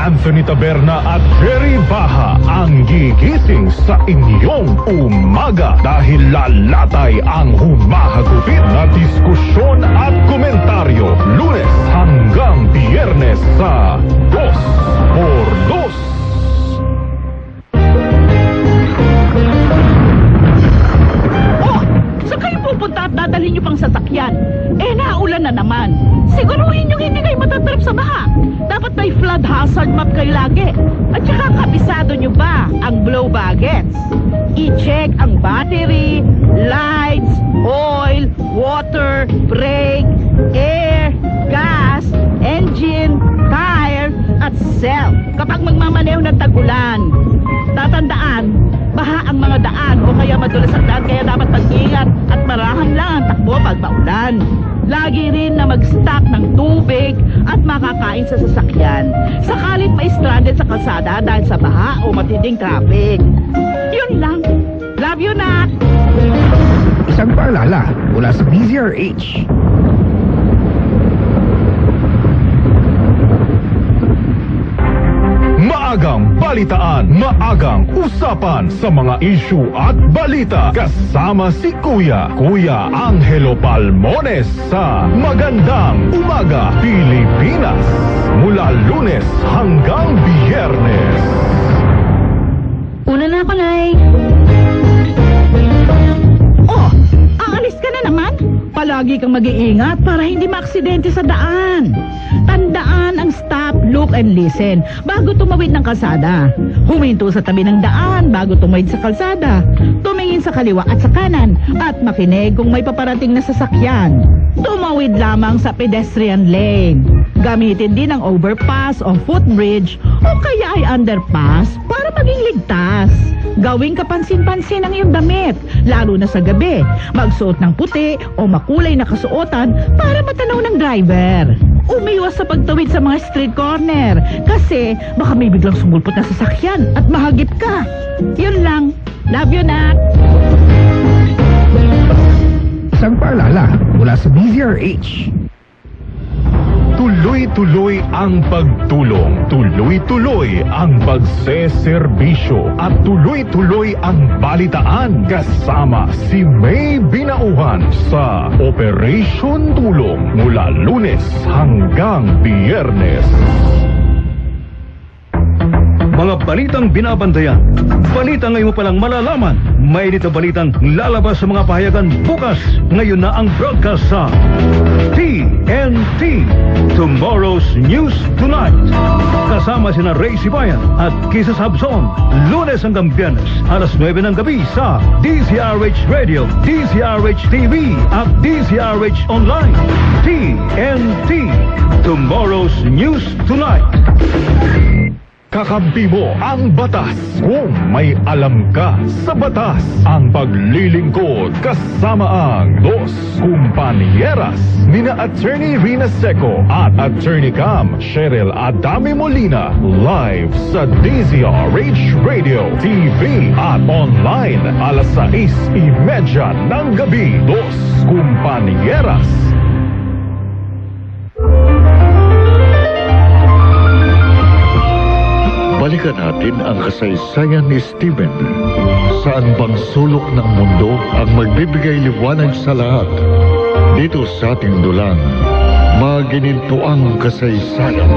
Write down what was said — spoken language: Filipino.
Anthony Taberna at Jerry Baha ang gigising sa inyong umaga dahil lalatay ang humahagupit na diskusyon at komentaryo Lunes hanggang Biyernes sa 2x2. Pupunta at dadalhin niyo pang sasakyan. Naulan na naman. Siguruhin niyo hindi kayo matatrap sa baha. Dapat may flood hazard map kayo lagi. At saka kabisado niyo ba ang blow baggets? I-check ang battery, lights, oil, water, brake, air, gas, engine, tire, at cell. Kapag magmamaneho ng tag-ulan, tatandaan, baha ang mga daan o kaya madulas ang daan, kaya dapat mag-ingat at marahan lang ang takbo pag maulan. Lagi rin na mag-stock ng tubig at makakain sa sasakyan. Sakalit may stranded sa kalsada dahil sa baha o matinding traffic. Yun lang. Love you, Nak! Isang paalala mula sa DZRH. Maagang balitaan, maagang usapan sa mga issue at balita. Kasama si Kuya Angelo Palmones sa Magandang Umaga Pilipinas. Mula Lunes hanggang Biyernes. Una na ako, Nay. Oh, aalis ka na naman? Palagi kang mag-iingat para hindi maaksidente sa daan. Tandaan ang stop, look, and listen bago tumawid ng kalsada. Huminto sa tabi ng daan bago tumawid sa kalsada. Tumingin sa kaliwa at sa kanan at makinig kung may paparating na sasakyan. Tumawid lamang sa pedestrian lane. Gamitin din ang overpass o footbridge o kaya ay underpass para maging ligtas. Gawing kapansin-pansin ang iyong damit, lalo na sa gabi. Magsuot ng puti o makulay na kasuotan para matanaw ng driver. Umiwas sa pagtawid sa mga street corner kasi baka may biglang sumulpot na sasakyan at mahagip ka. Yun lang. Love you, Nak! Isang paalala mula sa DZRH. Tuloy-tuloy ang pagtulong, tuloy-tuloy ang pagseserbisyo at tuloy-tuloy ang balitaan kasama si May Binauhan sa Operation Tulong mula Lunes hanggang Biyernes. Mga balitang binabantayan. Balita ngayon mo palang malalaman. May dito balitang lalabas sa mga pahayagan bukas. Ngayon na ang broadcast sa TNT. Tomorrow's News Tonight. Kasama sina Ray Sibayan at Kisses Habson. Lunes hanggang Biyernes, alas 9 ng gabi sa DZRH Radio, DZRH TV at DZRH Online. TNT. Tomorrow's News Tonight. Kakampi mo ang batas kung may alam ka sa batas. Ang paglilingkod kasama ang Dos Kumpanieras nina Attorney Rina Seco at Attorney Cam Cheryl Adame Molina. Live sa DZRH Radio, TV at online alas 6:30 ng gabi. Dos Kumpanieras. Balikan natin ang kasaysayan ni Steven. Saan bang sulok ng mundo ang magbibigay liwanag sa lahat? Dito sa ating dulang, maginito ang kasaysayan.